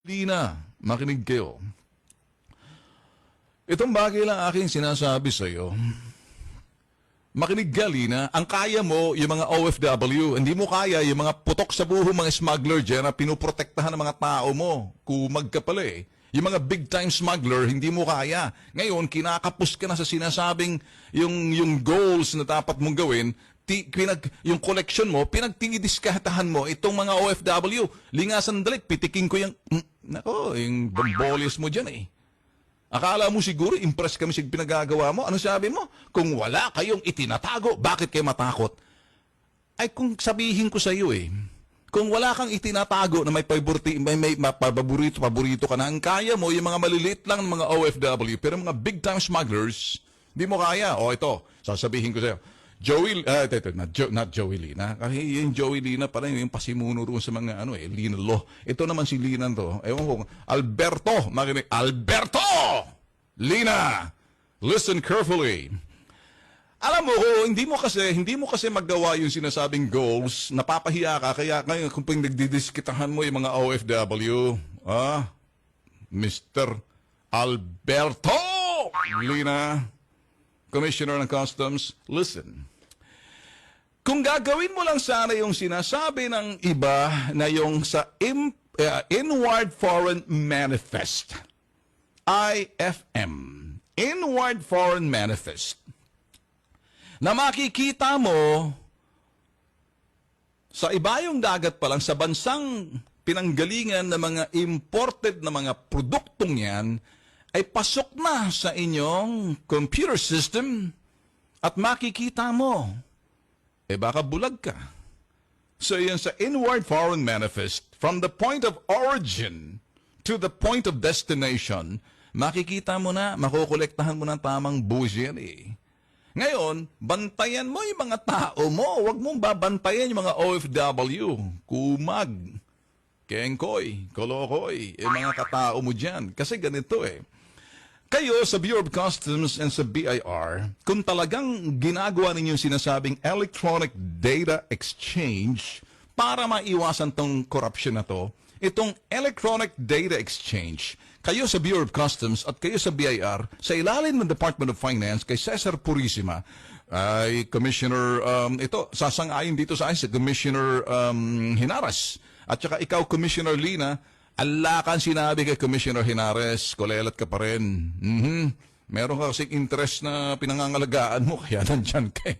Lina, makinig kayo. Itong bagay lang aking sinasabi sa iyo. Makinig ka, Lina. Ang kaya mo, yung mga OFW. Hindi mo kaya yung mga putok sa buho, mga smuggler dyan na pinuprotektahan ng mga tao mo. Kumag ka pala eh. Yung mga big-time smuggler, hindi mo kaya. Ngayon, kinakapos ka na sa sinasabing yung goals na dapat mong gawin, yung collection mo, pinagtinidiskatahan mo itong mga OFW. Linga sandali, pitiking ko yung bambolis mo dyan eh. Akala mo siguro, impress kami sa pinagagawa mo. Ano sabi mo? Kung wala kayong itinatago, bakit kayo matakot? Ay kung sabihin ko sa iyo eh, kung wala kang itinatago na may paborito ka na, ang kaya mo, yung mga maliliit lang ng mga OFW, pero mga big-time smugglers, di mo kaya. O ito, sasabihin ko sa iyo, not Joey Lina. Kasi yung Joey Lina pala yung pasimuno roon sa mga Lina Law. Ito naman si Lina to. Ewan ko, Alberto! Makinig, Alberto! Lina! Listen carefully. Alam mo, hindi mo kasi magawa yung sinasabing goals, napapahiya ka, kaya ngayon kung nagdidiskitahan mo yung mga OFW, Mr. Alberto! Lina, Commissioner ng Customs, listen. Kung gagawin mo lang sana yung sinasabi ng iba na yung sa Inward Foreign Manifest, IFM, Inward Foreign Manifest, na makikita mo sa ibayong dagat pa lang, sa bansang pinanggalingan ng mga imported na mga produktong yan, ay pasok na sa inyong computer system at makikita mo, baka bulag ka. So yan sa Inward Foreign Manifest, from the point of origin to the point of destination, makikita mo na, makukolektahan mo ng tamang buwis eh. Ngayon, bantayan mo yung mga tao mo. Huwag mong babantayan yung mga OFW. Kumag, kengkoy, kolokoy, mga katao mo dyan. Kasi ganito eh. Kayo sa Bureau of Customs and sa BIR, kung talagang ginagawa ninyo sinasabing electronic data exchange para maiwasan tong corruption na to, itong electronic data exchange, kayo sa Bureau of Customs at kayo sa BIR, sa ilalim ng Department of Finance, kay Cesar Purisima, ay Commissioner, sasang-ayon dito sa akin si Commissioner Hinaras, at saka ikaw, Commissioner Lina, alakan sinabi kay Commissioner Hinares, kolelat ka pa rin. Meron ka kasing interest na pinangangalagaan mo, kaya nandyan ka.